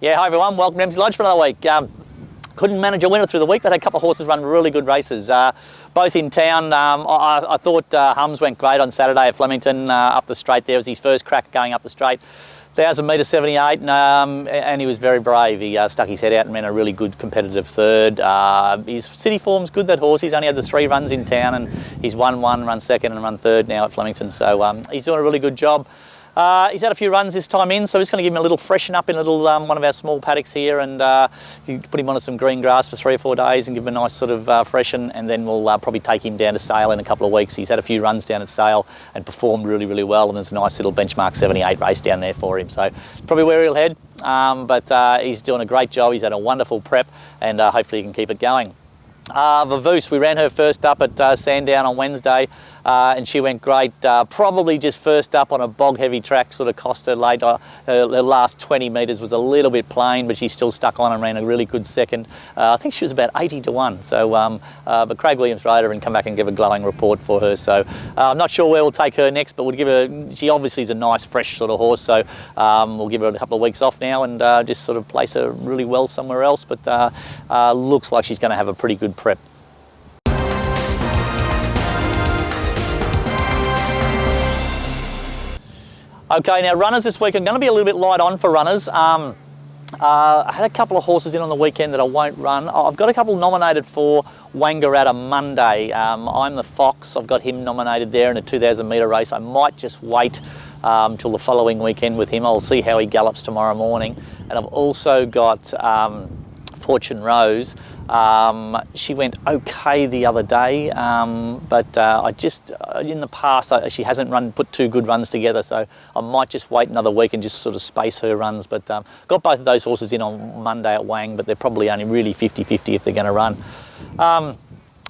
Yeah, hi everyone, welcome to Emsley Lodge for another week. Couldn't manage a winner through the week, but had a couple of horses run really good races, both in town. I thought Hums went great on Saturday at Flemington, up the straight. There was his first crack going up the straight. 1,000 metres 78, and he was very brave. He stuck his head out and ran a really good competitive third. His city form's good, that horse. He's only had the 3 runs in town, and he's won one, run second and run third now at Flemington. So he's doing a really good job. He's had a few runs this time in, so we're just going to give him a little freshen up in a little one of our small paddocks here, and you put him onto some green grass for 3 or 4 days and give him a nice sort of freshen, and then we'll probably take him down to Sale in a couple of weeks. He's had a few runs down at Sale and performed really, really well, and there's a nice little benchmark 78 race down there for him. So probably where he'll head, but he's doing a great job. He's had a wonderful prep, and hopefully he can keep it going. Vavoose, we ran her first up at Sandown on Wednesday, and she went great. Probably just first up on a bog heavy track, sort of cost her late. Her last 20 metres was a little bit plain, but she still stuck on and ran a really good second. I think she was about 80 to 1. So, but Craig Williams rode her and come back and give a glowing report for her. So I'm not sure where we'll take her next, but we'll give her, she obviously is a nice fresh sort of horse. So we'll give her a couple of weeks off now and just sort of place her really well somewhere else. But looks like she's going to have a pretty good prep. Okay, now runners this week, I'm going to be a little bit light on for runners. I had a couple of horses in on the weekend that I won't run. I've got a couple nominated for Wangaratta Monday. I'm the Fox, I've got him nominated there in a 2,000 metre race. I might just wait till the following weekend with him. I'll see how he gallops tomorrow morning. And I've also got Fortune Rose. She went okay the other day, but I just, in the past, she hasn't put 2 good runs together, so I might just wait another week and just sort of space her runs. But got both of those horses in on Monday at Wang, but they're probably only really 50-50 if they're going to run.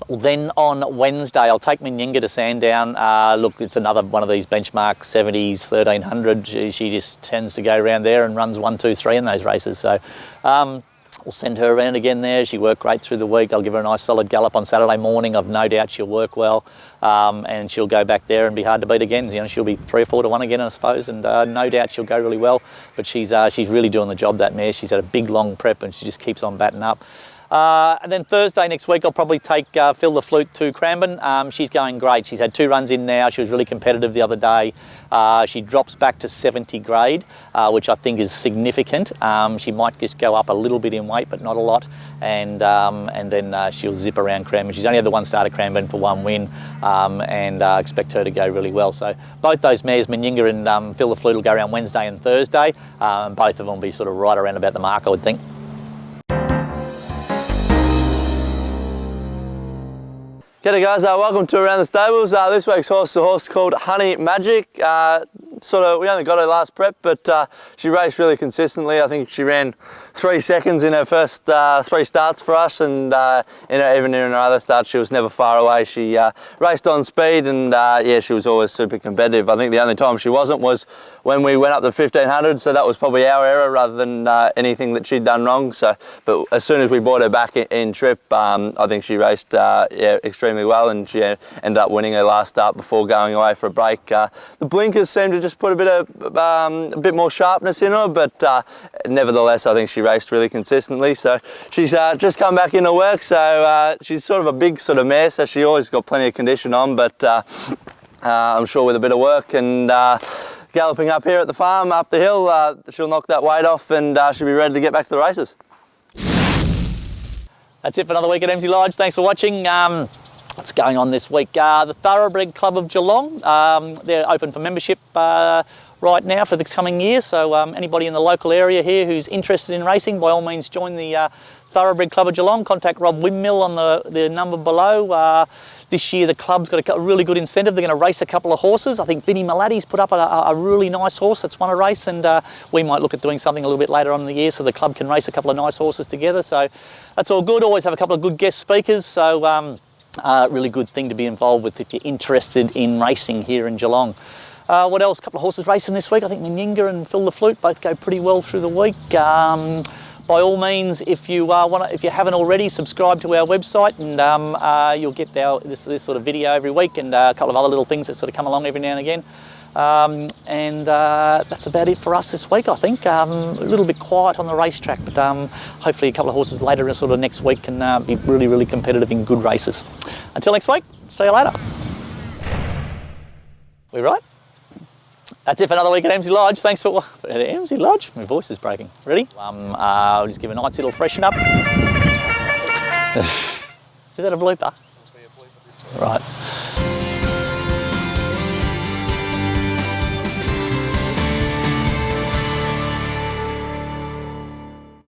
Then on Wednesday, I'll take Menyinga to Sandown. Look, it's another one of these benchmark 70s, 1300. She just tends to go around there and runs 1, 2, 3 in those races. So we'll send her around again there. She worked great through the week. I'll give her a nice solid gallop on Saturday morning. I've no doubt she'll work well, and she'll go back there and be hard to beat again. You know, she'll be 3 or 4 to 1 again, I suppose, and no doubt she'll go really well. But she's really doing the job, that mare. She's had a big long prep and she just keeps on batting up. And then Thursday next week, I'll probably take Phil the Flute to Cranbourne. She's going great. She's had 2 runs in now. She was really competitive the other day. She drops back to 70 grade, which I think is significant. She might just go up a little bit in weight, but not a lot. And then she'll zip around Cranbourne. She's only had the 1 start at Cranbourne for 1 win, and expect her to go really well. So both those mares, Menyinga and Phil the Flute, will go around Wednesday and Thursday. Both of them will be sort of right around about the mark, I would think. G'day guys, welcome to Around the Stables. This week's horse is a horse called Honey Magic. We only got her last prep, but she raced really consistently. I think she ran 3 seconds in her first 3 starts for us, and even in her other starts she was never far away. She raced on speed, and yeah, she was always super competitive. I think the only time she wasn't was when we went up to 1500, so that was probably our error rather than anything that she'd done wrong. So, but as soon as we brought her back in trip, I think she raced yeah, extremely well, and she ended up winning her last start before going away for a break. The blinkers seemed to just put a bit more sharpness in her, but nevertheless I think she raced really consistently. So she's just come back into work, so she's sort of a big sort of mare, so she always got plenty of condition on, but I'm sure with a bit of work and galloping up here at the farm, up the hill, she'll knock that weight off and she'll be ready to get back to the races. That's it for another week at Emsley Lodge. Thanks for watching. What's going on this week? The Thoroughbred Club of Geelong, they're open for membership right now for the coming year, so anybody in the local area here who's interested in racing, by all means join the Thoroughbred Club of Geelong. Contact Rob Windmill on the number below. This year the club's got a really good incentive. They're going to race a couple of horses. I think Vinnie Maladdy's put up a really nice horse that's won a race, and we might look at doing something a little bit later on in the year so the club can race a couple of nice horses together. So that's all good. Always have a couple of good guest speakers, so really good thing to be involved with if you're interested in racing here in Geelong. What else? A couple of horses racing this week. I think Menyinga and Phil the Flute both go pretty well through the week. By all means, if you haven't already, subscribe to our website, and you'll get this sort of video every week, and a couple of other little things that sort of come along every now and again. And that's about it for us this week, I think. A little bit quiet on the racetrack, but hopefully a couple of horses later sort of next week can be really, really competitive in good races. Until next week, see you later. We right? That's it for another week at Emsley Lodge. Thanks for at Emsley Lodge. My voice is breaking. Ready? I'll just give a nice little freshen up. Is that a blooper? Right.